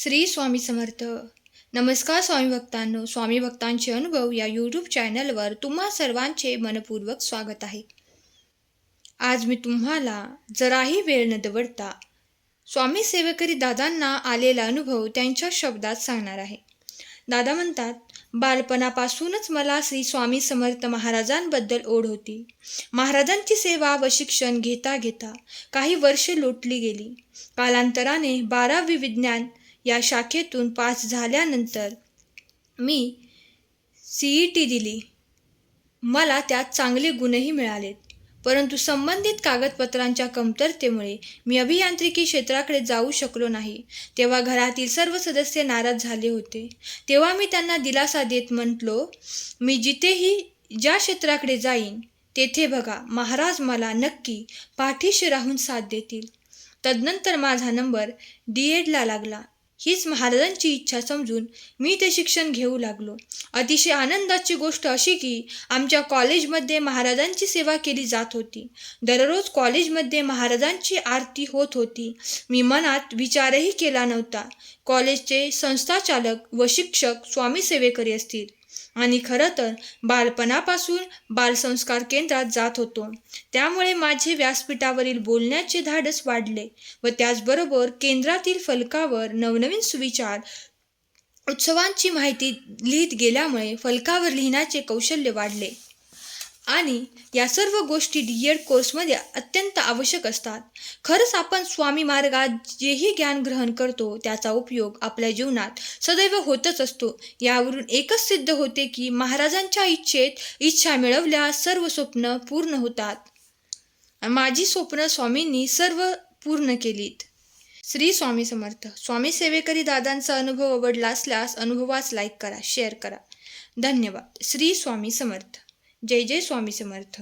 श्री स्वामी समर्थ. नमस्कार स्वामी भक्तांनो. स्वामी भक्तांचे अनुभव या यूट्यूब चॅनलवर तुम्हा सर्वांचे मनपूर्वक स्वागत आहे. आज मी तुम्हाला जराही वेळ न दवडता स्वामी सेवेकरी दादांना आलेला अनुभव त्यांच्या शब्दात सांगणार आहे. दादा म्हणतात, बालपणापासूनच मला श्री स्वामी समर्थ महाराजांबद्दल ओढ होती. महाराजांची सेवा व शिक्षण घेता घेता काही वर्षे लोटली गेली. कालांतराने 12वी विज्ञान या शाखेतून पास झाल्यानंतर मी CET दिली. मला त्यात चांगले गुणही मिळालेत. परंतु संबंधित कागदपत्रांच्या कमतरतेमुळे मी अभियांत्रिकी क्षेत्राकडे जाऊ शकलो नाही. तेव्हा घरातील सर्व सदस्य नाराज झाले होते. तेव्हा मी त्यांना दिलासा देत म्हटलो, मी जिथेही ज्या क्षेत्राकडे जाईन तेथे बघा, महाराज मला नक्की पाठीशी राहून साथ देतील. तदनंतर माझा नंबर D.Edला लागला. हीच महाराजांची इच्छा समजून मी ते शिक्षण घेऊ लागलो. अतिशय आनंदाची गोष्ट अशी की आमच्या कॉलेजमध्ये महाराजांची सेवा केली जात होती. दररोज कॉलेजमध्ये महाराजांची आरती होत होती. मी मनात विचारही केला नव्हता, कॉलेजचे संस्थाचालक व शिक्षक स्वामी सेवेकरी असतील. आणि खरं तर बालपणापासून बालसंस्कार केंद्रात जात होतो. त्यामुळे माझे व्यासपीठावरील बोलण्याचे धाडस वाढले व त्याचबरोबर केंद्रातील फलकावर नवनवीन सुविचार उत्सवांची माहिती लिहित गेल्यामुळे फलकावर लिहिण्याचे कौशल्य वाढले. आणि या सर्व गोष्टी D.Ed कोर्समध्ये अत्यंत आवश्यक असतात. खरंच आपण स्वामी मार्गात जेही ज्ञान ग्रहण करतो त्याचा उपयोग आपल्या जीवनात सदैव होतच असतो. यावरून एकच सिद्ध होते की महाराजांच्या इच्छा मिळवल्या सर्व स्वप्न पूर्ण होतात. माझी स्वप्न स्वामींनी सर्व पूर्ण केलीत. श्री स्वामी समर्थ. स्वामी सेवेकरी दादांचा अनुभव आवडला असल्यास अनुभवास लाईक करा, शेअर करा. धन्यवाद. श्री स्वामी समर्थ. जय जय स्वामी समर्थ.